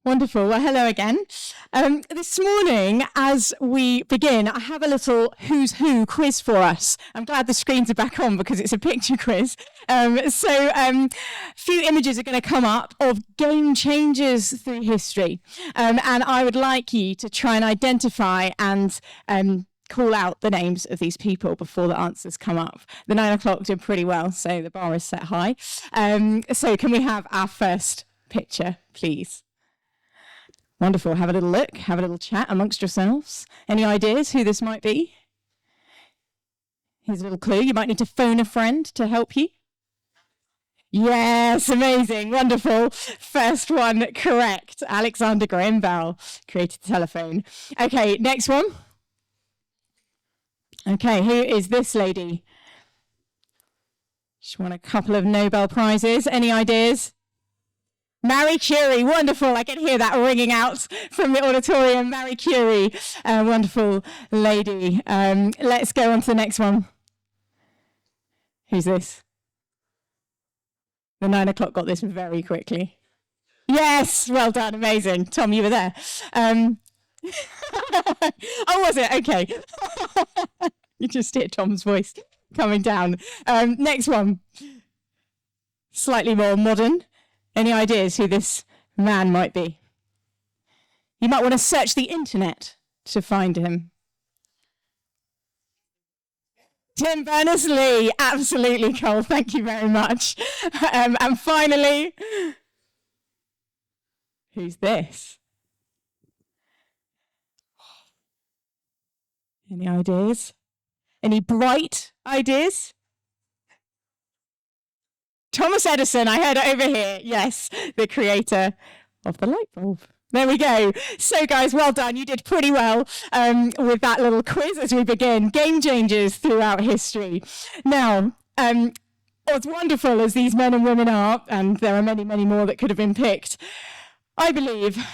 Wonderful. Well, hello again. This morning, as we begin, I have a little Who's Who quiz for us. I'm glad the screens are back on because it's a picture quiz. A few images are going to come up of game changers through history. And I would like you to try and identify and call out the names of these people before the answers come up. The 9 o'clock did pretty well, so the bar is set high. So can we have our first picture, please? Wonderful. Have a little look, have a little chat amongst yourselves. Any ideas who this might be? Here's a little clue. You might need to phone a friend to help you. Yes, amazing, wonderful. First one correct. Alexander Graham Bell created the telephone. Okay, next one. Okay, who is this lady? She won a couple of Nobel Prizes. Any ideas? Marie Curie, wonderful. I can hear that ringing out from the auditorium. Marie Curie, wonderful lady. Let's go on to the next one. Who's this? The 9 o'clock got this very quickly. Yes, well done, amazing. Tom, you were there. Oh, was it? Okay. You just hear Tom's voice coming down. Next one. Slightly more modern. Any ideas who this man might be? You might want to search the internet to find him. Tim Berners-Lee, absolutely, Cole. Thank you very much. And finally, who's this? Any ideas? Any bright ideas? Thomas Edison, I heard it over here. Yes, the creator of the light bulb. There we go. So guys, well done. You did pretty well with that little quiz as we begin. Game changers throughout history. Now, as wonderful as these men and women are, and there are many, many more that could have been picked, I believe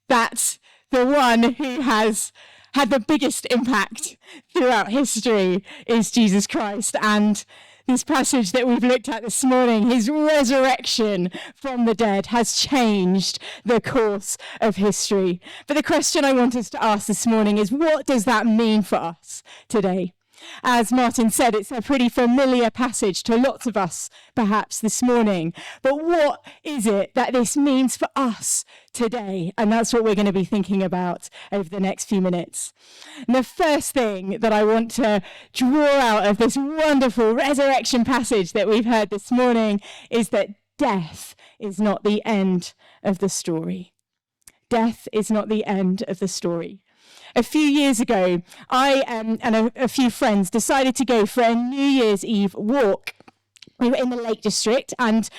that the one who has had the biggest impact throughout history is Jesus Christ. And this passage that we've looked at this morning, his resurrection from the dead, has changed the course of history. But the question I want us to ask this morning is, what does that mean for us today? As Martin said, it's a pretty familiar passage to lots of us, perhaps, this morning. But what is it that this means for us today? And that's what we're going to be thinking about over the next few minutes. And the first thing that I want to draw out of this wonderful resurrection passage that we've heard this morning is that death is not the end of the story. Death is not the end of the story. A few years ago, I and a few friends decided to go for a New Year's Eve walk. We were in the Lake District, and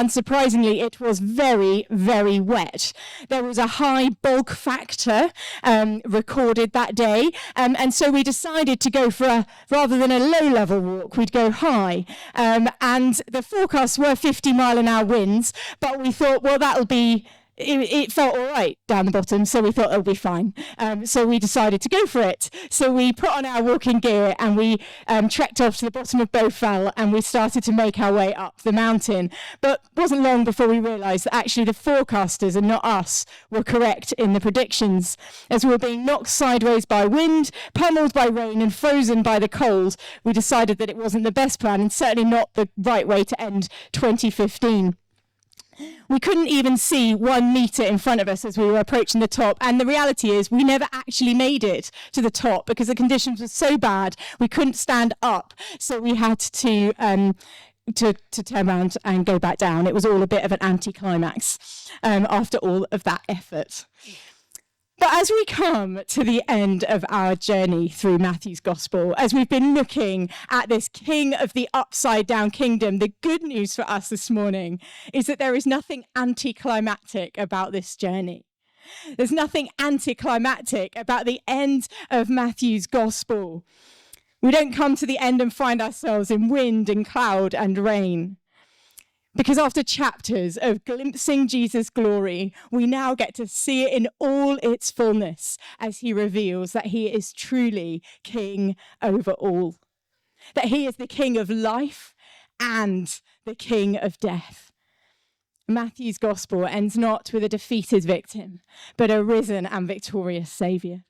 surprisingly, it was very, very wet. There was a high bulk factor recorded that day, and so we decided to go for rather than a low-level walk, we'd go high. And the forecasts were 50-mile-an-hour winds, but we thought, well, that'll be... It felt all right down the bottom, so we thought it'll be fine. So we decided to go for it. So we put on our walking gear and we trekked off to the bottom of Bowfell and we started to make our way up the mountain. But it wasn't long before we realised that actually the forecasters and not us were correct in the predictions. As we were being knocked sideways by wind, pummeled by rain and frozen by the cold, we decided that it wasn't the best plan and certainly not the right way to end 2015. We couldn't even see 1 metre in front of us as we were approaching the top, and the reality is we never actually made it to the top because the conditions were so bad we couldn't stand up, so we had to turn around and go back down. It was all a bit of an anticlimax after all of that effort. But as we come to the end of our journey through Matthew's Gospel, as we've been looking at this king of the upside-down kingdom, the good news for us this morning is that there is nothing anticlimactic about this journey. There's nothing anticlimactic about the end of Matthew's Gospel. We don't come to the end and find ourselves in wind and cloud and rain. Because after chapters of glimpsing Jesus' glory, we now get to see it in all its fullness as he reveals that he is truly king over all. That he is the king of life and the king of death. Matthew's gospel ends not with a defeated victim, but a risen and victorious saviour.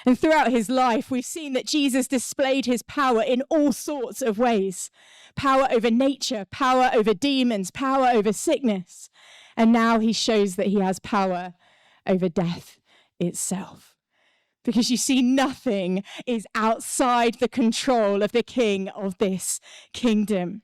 And throughout his life, we've seen that Jesus displayed his power in all sorts of ways. Power over nature, power over demons, power over sickness. And now he shows that he has power over death itself. Because you see, nothing is outside the control of the king of this kingdom.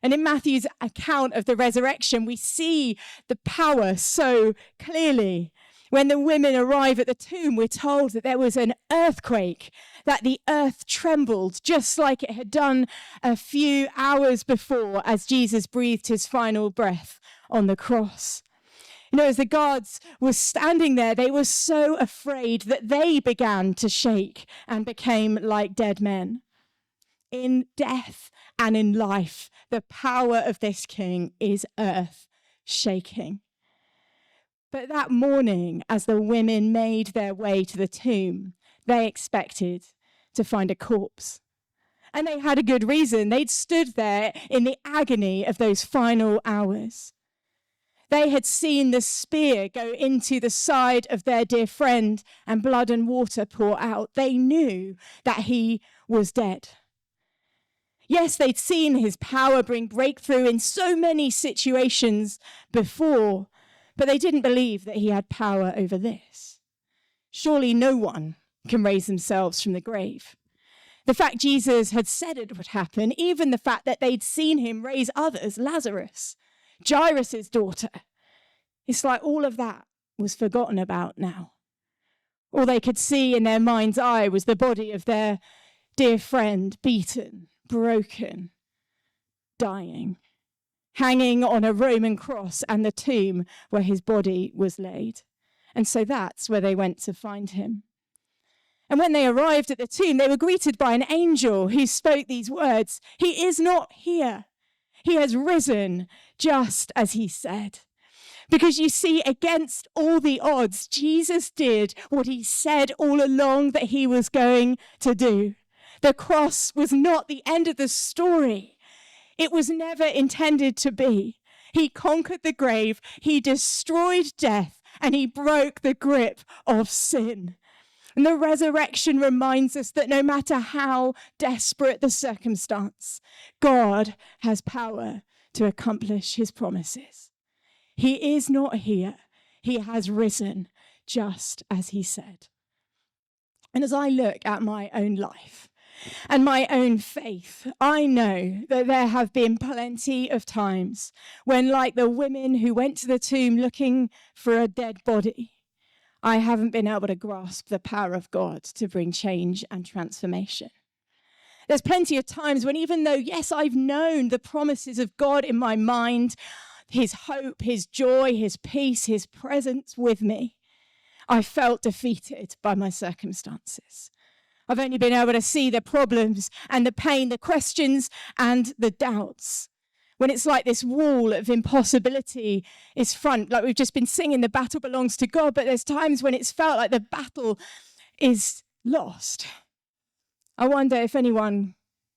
And in Matthew's account of the resurrection, we see the power so clearly. When the women arrive at the tomb, we're told that there was an earthquake, that the earth trembled, just like it had done a few hours before as Jesus breathed his final breath on the cross. You know, as the guards were standing there, they were so afraid that they began to shake and became like dead men. In death and in life, the power of this king is earth shaking. But that morning, as the women made their way to the tomb, they expected to find a corpse. And they had a good reason. They'd stood there in the agony of those final hours. They had seen the spear go into the side of their dear friend and blood and water pour out. They knew that he was dead. Yes, they'd seen his power bring breakthrough in so many situations before, but they didn't believe that he had power over this. Surely no one can raise themselves from the grave. The fact Jesus had said it would happen, even the fact that they'd seen him raise others, Lazarus, Jairus' daughter, it's like all of that was forgotten about now. All they could see in their mind's eye was the body of their dear friend, beaten, broken, dying, hanging on a Roman cross and the tomb where his body was laid. And so that's where they went to find him. And when they arrived at the tomb, they were greeted by an angel who spoke these words, "He is not here. He has risen just as he said." Because you see, against all the odds, Jesus did what he said all along that he was going to do. The cross was not the end of the story. It was never intended to be. He conquered the grave, he destroyed death, and he broke the grip of sin. And the resurrection reminds us that no matter how desperate the circumstance, God has power to accomplish his promises. He is not here. He has risen just as he said. And as I look at my own life, and my own faith, I know that there have been plenty of times when, like the women who went to the tomb looking for a dead body, I haven't been able to grasp the power of God to bring change and transformation. There's plenty of times when, even though, yes, I've known the promises of God in my mind, his hope, his joy, his peace, his presence with me, I felt defeated by my circumstances. I've only been able to see the problems and the pain, the questions and the doubts. When it's like this wall of impossibility is front, like we've just been singing, the battle belongs to God, but there's times when it's felt like the battle is lost. I wonder if anyone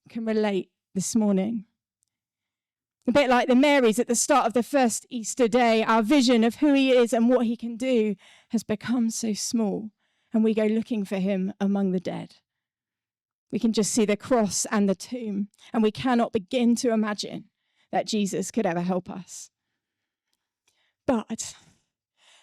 can relate this morning. A bit like the Marys at the start of the first Easter day, our vision of who he is and what he can do has become so small, and we go looking for him among the dead. We can just see the cross and the tomb, and we cannot begin to imagine that Jesus could ever help us. But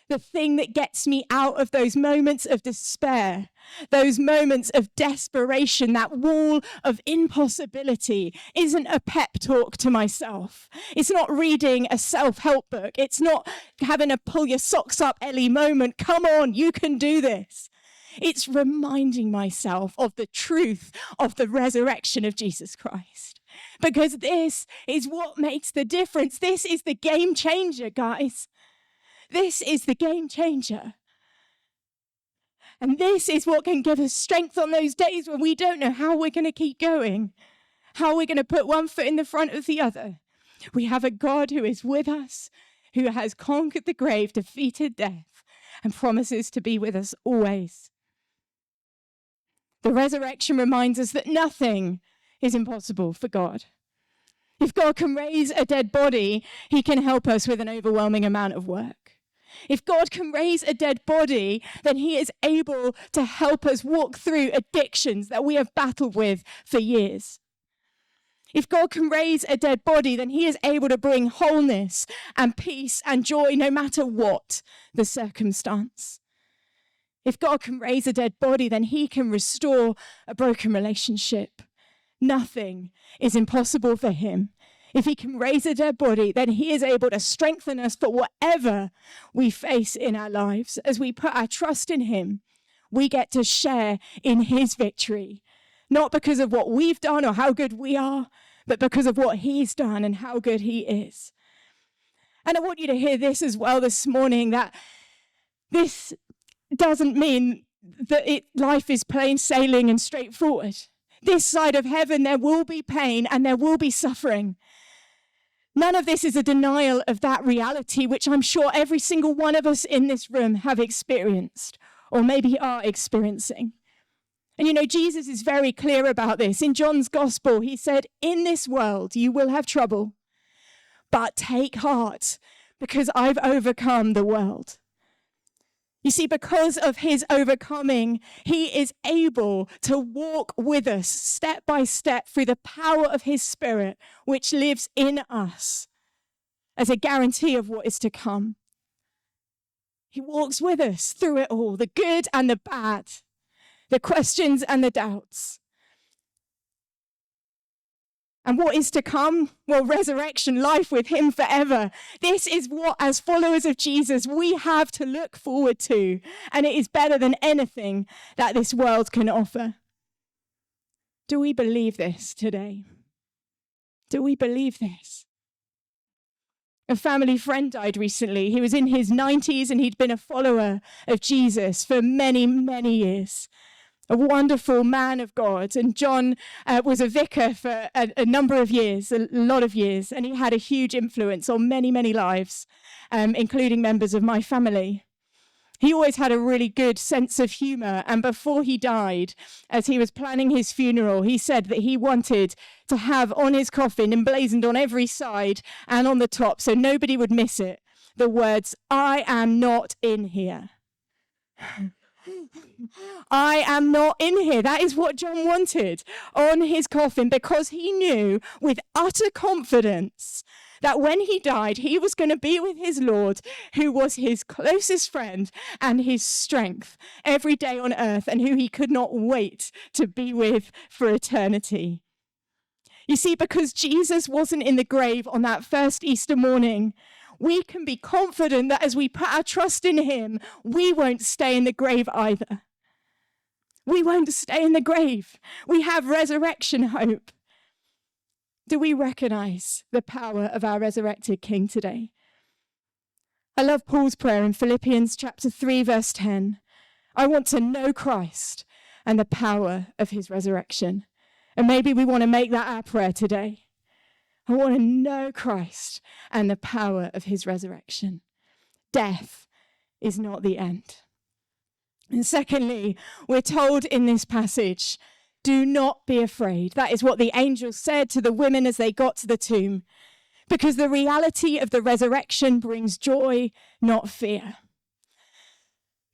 the thing that gets me out of those moments of despair, those moments of desperation, that wall of impossibility, isn't a pep talk to myself. It's not reading a self-help book. It's not having a pull your socks up Ellie moment. Come on, you can do this. It's reminding myself of the truth of the resurrection of Jesus Christ. Because this is what makes the difference. This is the game changer, guys. This is the game changer. And this is what can give us strength on those days when we don't know how we're going to keep going, how we're going to put one foot in the front of the other. We have a God who is with us, who has conquered the grave, defeated death, and promises to be with us always. The resurrection reminds us that nothing is impossible for God. If God can raise a dead body, he can help us with an overwhelming amount of work. If God can raise a dead body, then he is able to help us walk through addictions that we have battled with for years. If God can raise a dead body, then he is able to bring wholeness and peace and joy no matter what the circumstance. If God can raise a dead body, then he can restore a broken relationship. Nothing is impossible for him. If he can raise a dead body, then he is able to strengthen us for whatever we face in our lives. As we put our trust in him, we get to share in his victory, not because of what we've done or how good we are, but because of what he's done and how good he is. And I want you to hear this as well this morning, that this doesn't mean that life is plain sailing and straightforward. This side of heaven, there will be pain and there will be suffering. None of this is a denial of that reality, which I'm sure every single one of us in this room have experienced, or maybe are experiencing. And you know, Jesus is very clear about this. In John's gospel, he said, in this world, you will have trouble, but take heart, because I've overcome the world. You see, because of his overcoming, he is able to walk with us step by step through the power of his Spirit, which lives in us as a guarantee of what is to come. He walks with us through it all, the good and the bad, the questions and the doubts. And what is to come? Well, resurrection, life with him forever. This is what, as followers of Jesus, we have to look forward to. And it is better than anything that this world can offer. Do we believe this today? Do we believe this? A family friend died recently. He was in his 90s and he'd been a follower of Jesus for many, many years. A wonderful man of God. And John was a vicar for a number of years, a lot of years, and he had a huge influence on many, many lives, including members of my family. He always had a really good sense of humor, and before he died, as he was planning his funeral, he said that he wanted to have on his coffin, emblazoned on every side and on the top, so nobody would miss it, the words, "I am not in here." I am not in here. That is what John wanted on his coffin, because he knew with utter confidence that when he died, he was going to be with his Lord, who was his closest friend and his strength every day on earth, and who he could not wait to be with for eternity. You see, because Jesus wasn't in the grave on that first Easter morning, we can be confident that as we put our trust in him, we won't stay in the grave either. We won't stay in the grave. We have resurrection hope. Do we recognize the power of our resurrected King today? I love Paul's prayer in Philippians chapter 3, verse 10. I want to know Christ and the power of his resurrection. And maybe we want to make that our prayer today. I want to know Christ and the power of his resurrection. Death is not the end. And secondly, we're told in this passage, do not be afraid. That is what the angel said to the women as they got to the tomb, because the reality of the resurrection brings joy, not fear.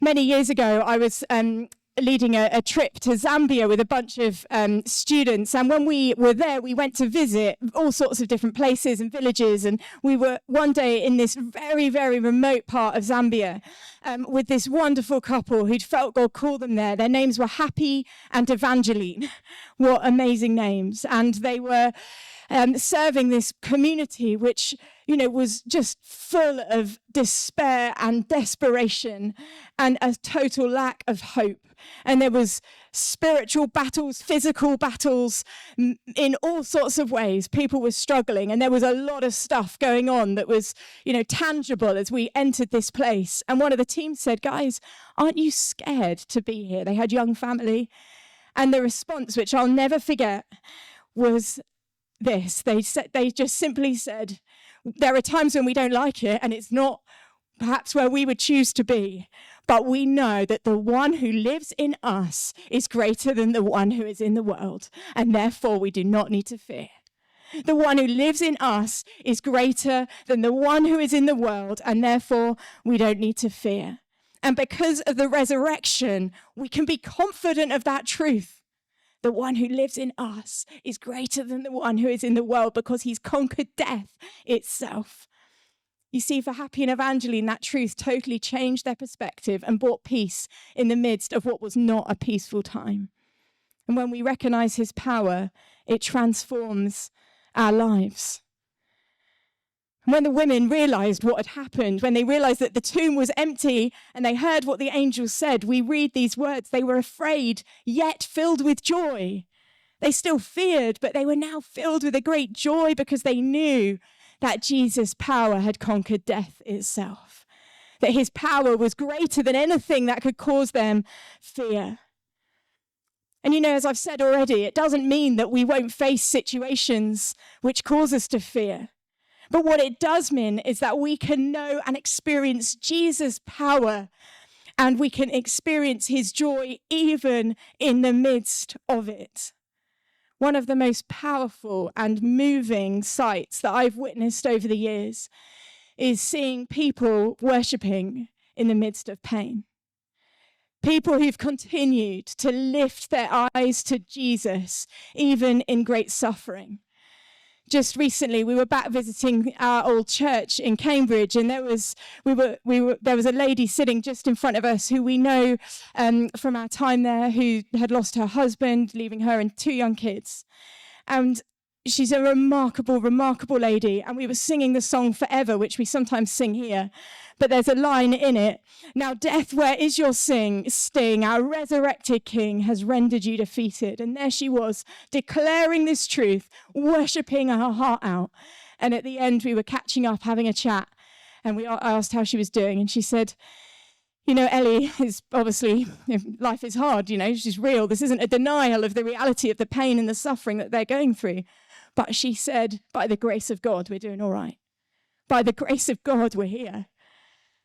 Many years ago, I was leading a trip to Zambia with a bunch of students. And when we were there, we went to visit all sorts of different places and villages. And we were one day in this very, very remote part of Zambia with this wonderful couple who'd felt God call them there. Their names were Happy and Evangeline. What amazing names. And they were serving this community, which, you know, was just full of despair and desperation and a total lack of hope. And there was spiritual battles, physical battles, in all sorts of ways. People were struggling, and there was a lot of stuff going on that was, you know, tangible as we entered this place. And one of the team said, guys, aren't you scared to be here? They had young family. And the response, which I'll never forget, was this. They just simply said, there are times when we don't like it, and it's not perhaps where we would choose to be, but we know that the one who lives in us is greater than the one who is in the world, and therefore we do not need to fear. The one who lives in us is greater than the one who is in the world, and therefore we don't need to fear. And because of the resurrection, we can be confident of that truth. The one who lives in us is greater than the one who is in the world because he's conquered death itself. You see, for Happy and Evangeline, that truth totally changed their perspective and brought peace in the midst of what was not a peaceful time. And when we recognize his power, it transforms our lives. When the women realized what had happened, when they realized that the tomb was empty and they heard what the angel said, we read these words, they were afraid, yet filled with joy. They still feared, but they were now filled with a great joy because they knew that Jesus' power had conquered death itself, that his power was greater than anything that could cause them fear. And as I've said already, it doesn't mean that we won't face situations which cause us to fear. But what it does mean is that we can know and experience Jesus' power, and we can experience his joy even in the midst of it. One of the most powerful and moving sights that I've witnessed over the years is seeing people worshipping in the midst of pain. People who've continued to lift their eyes to Jesus, even in great suffering. Just recently, we were back visiting our old church in Cambridge, and there was a lady sitting just in front of us who we know from our time there, who had lost her husband, leaving her and 2 young kids. And she's a remarkable, remarkable lady. And we were singing the song Forever, which we sometimes sing here. But there's a line in it. Now, death, where is your sting? Our resurrected King has rendered you defeated. And there she was, declaring this truth, worshipping her heart out. And at the end, we were catching up, having a chat. And I asked how she was doing. And she said, Ellie is obviously, life is hard, she's real. This isn't a denial of the reality of the pain and the suffering that they're going through. But she said, by the grace of God, we're doing all right. By the grace of God, we're here.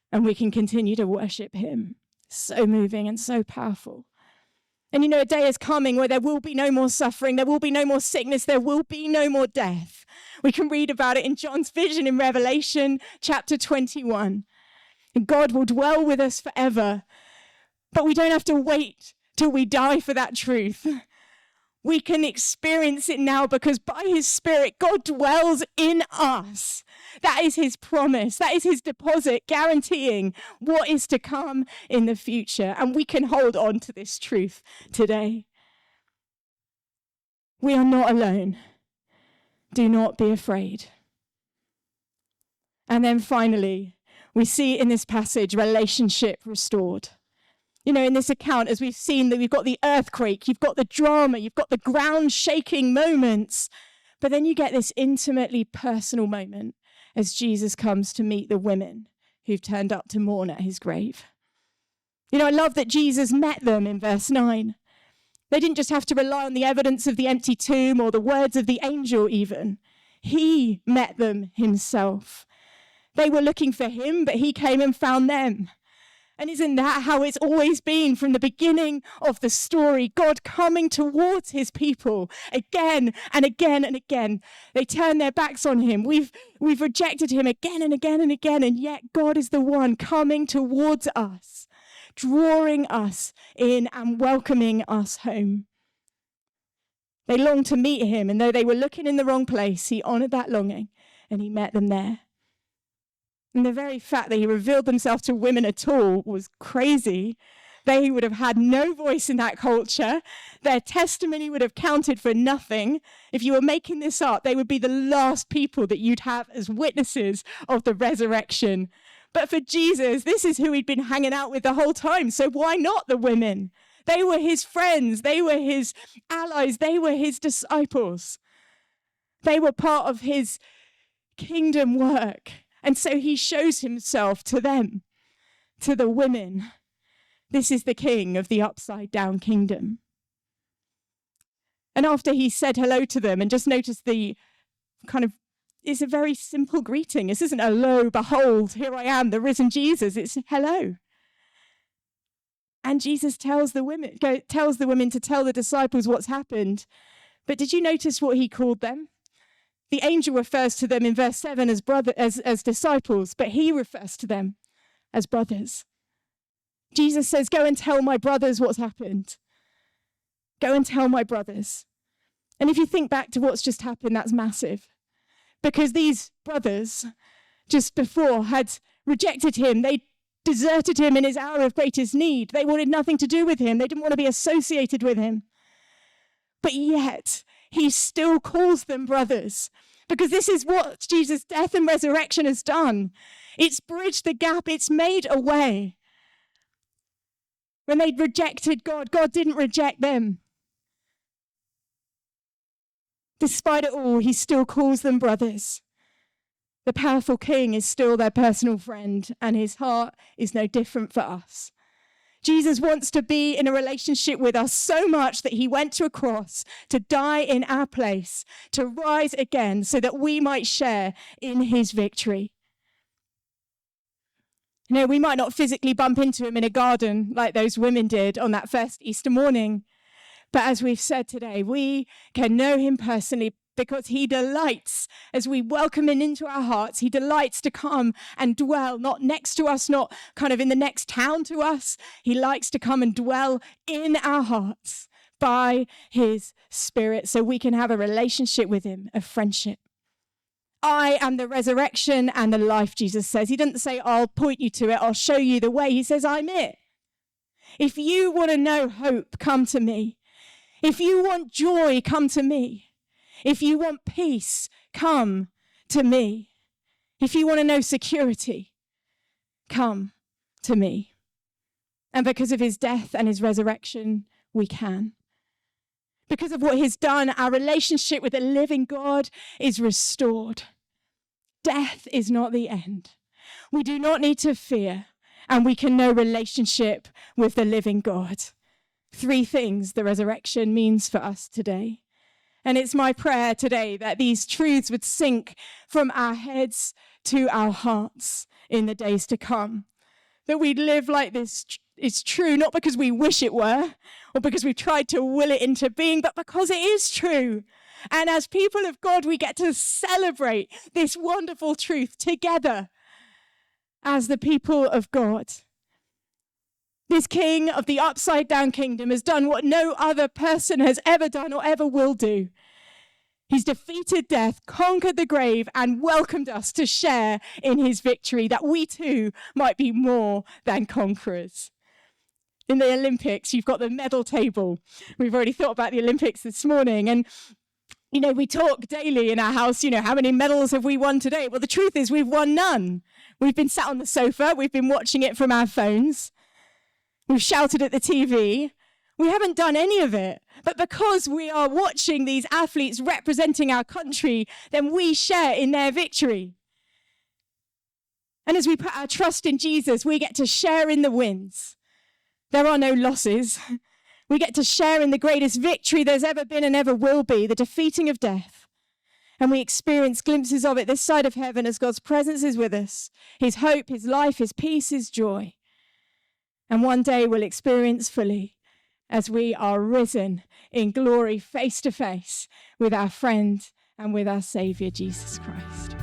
And we can continue to worship him. So moving and so powerful. And a day is coming where there will be no more suffering, there will be no more sickness, there will be no more death. We can read about it in John's vision in Revelation chapter 21. And God will dwell with us forever. But we don't have to wait till we die for that truth. We can experience it now because by his Spirit, God dwells in us. That is his promise. That is his deposit guaranteeing what is to come in the future. And we can hold on to this truth today. We are not alone. Do not be afraid. And then finally, we see in this passage relationship restored. In this account, as we've seen, that we've got the earthquake, you've got the drama, you've got the ground shaking moments, but then you get this intimately personal moment as Jesus comes to meet the women who've turned up to mourn at his grave. I love that Jesus met them in verse 9. They didn't just have to rely on the evidence of the empty tomb or the words of the angel even. He met them himself. They were looking for him, but he came and found them. And isn't that how it's always been from the beginning of the story? God coming towards his people again and again and again. They turn their backs on him. We've rejected him again and again and again. And yet God is the one coming towards us, drawing us in and welcoming us home. They longed to meet him. And though they were looking in the wrong place, he honored that longing and he met them there. And the very fact that he revealed himself to women at all was crazy. They would have had no voice in that culture. Their testimony would have counted for nothing. If you were making this up, they would be the last people that you'd have as witnesses of the resurrection. But for Jesus, this is who he'd been hanging out with the whole time. So why not the women? They were his friends. They were his allies. They were his disciples. They were part of his kingdom work. And so he shows himself to them, to the women. This is the king of the upside down kingdom. And after he said hello to them, and just notice it's a very simple greeting. This isn't a lo, behold, here I am, the risen Jesus. It's hello. And Jesus tells the women to tell the disciples what's happened. But did you notice what he called them? The angel refers to them in verse 7 as disciples, but he refers to them as brothers. Jesus says, go and tell my brothers what's happened. Go and tell my brothers. And if you think back to what's just happened, that's massive. Because these brothers, just before, had rejected him. They deserted him in his hour of greatest need. They wanted nothing to do with him. They didn't want to be associated with him. But yet, he still calls them brothers. Because this is what Jesus' death and resurrection has done. It's bridged the gap. It's made a way. When they rejected God, God didn't reject them. Despite it all, he still calls them brothers. The powerful king is still their personal friend, and his heart is no different for us. Jesus wants to be in a relationship with us so much that he went to a cross to die in our place, to rise again so that we might share in his victory. You know, we might not physically bump into him in a garden like those women did on that first Easter morning. But as we've said today, we can know him personally because he delights, as we welcome him into our hearts, he delights to come and dwell, not next to us, not kind of in the next town to us. He likes to come and dwell in our hearts by his Spirit so we can have a relationship with him, a friendship. I am the resurrection and the life, Jesus says. He doesn't say, I'll point you to it, I'll show you the way. He says, I'm it. If you want to know hope, come to me. If you want joy, come to me. If you want peace, come to me. If you want to know security, come to me. And because of his death and his resurrection, we can. Because of what he's done, our relationship with the living God is restored. Death is not the end. We do not need to fear, and we can know relationship with the living God. 3 things the resurrection means for us today. And it's my prayer today that these truths would sink from our heads to our hearts in the days to come. That we'd live like this is true, not because we wish it were, or because we've tried to will it into being, but because it is true. And as people of God, we get to celebrate this wonderful truth together as the people of God. This king of the upside down kingdom has done what no other person has ever done or ever will do. He's defeated death, conquered the grave, and welcomed us to share in his victory, that we too might be more than conquerors. In the Olympics, you've got the medal table. We've already thought about the Olympics this morning. And, you know, we talk daily in our house, you know, how many medals have we won today? Well, the truth is we've won none. We've been sat on the sofa. We've been watching it from our phones. We've shouted at the TV. We haven't done any of it. But because we are watching these athletes representing our country, then we share in their victory. And as we put our trust in Jesus, we get to share in the wins. There are no losses. We get to share in the greatest victory there's ever been and ever will be, the defeating of death. And we experience glimpses of it this side of heaven as God's presence is with us, his hope, his life, his peace, his joy. And one day we'll experience fully as we are risen in glory face to face with our friend and with our Saviour, Jesus Christ.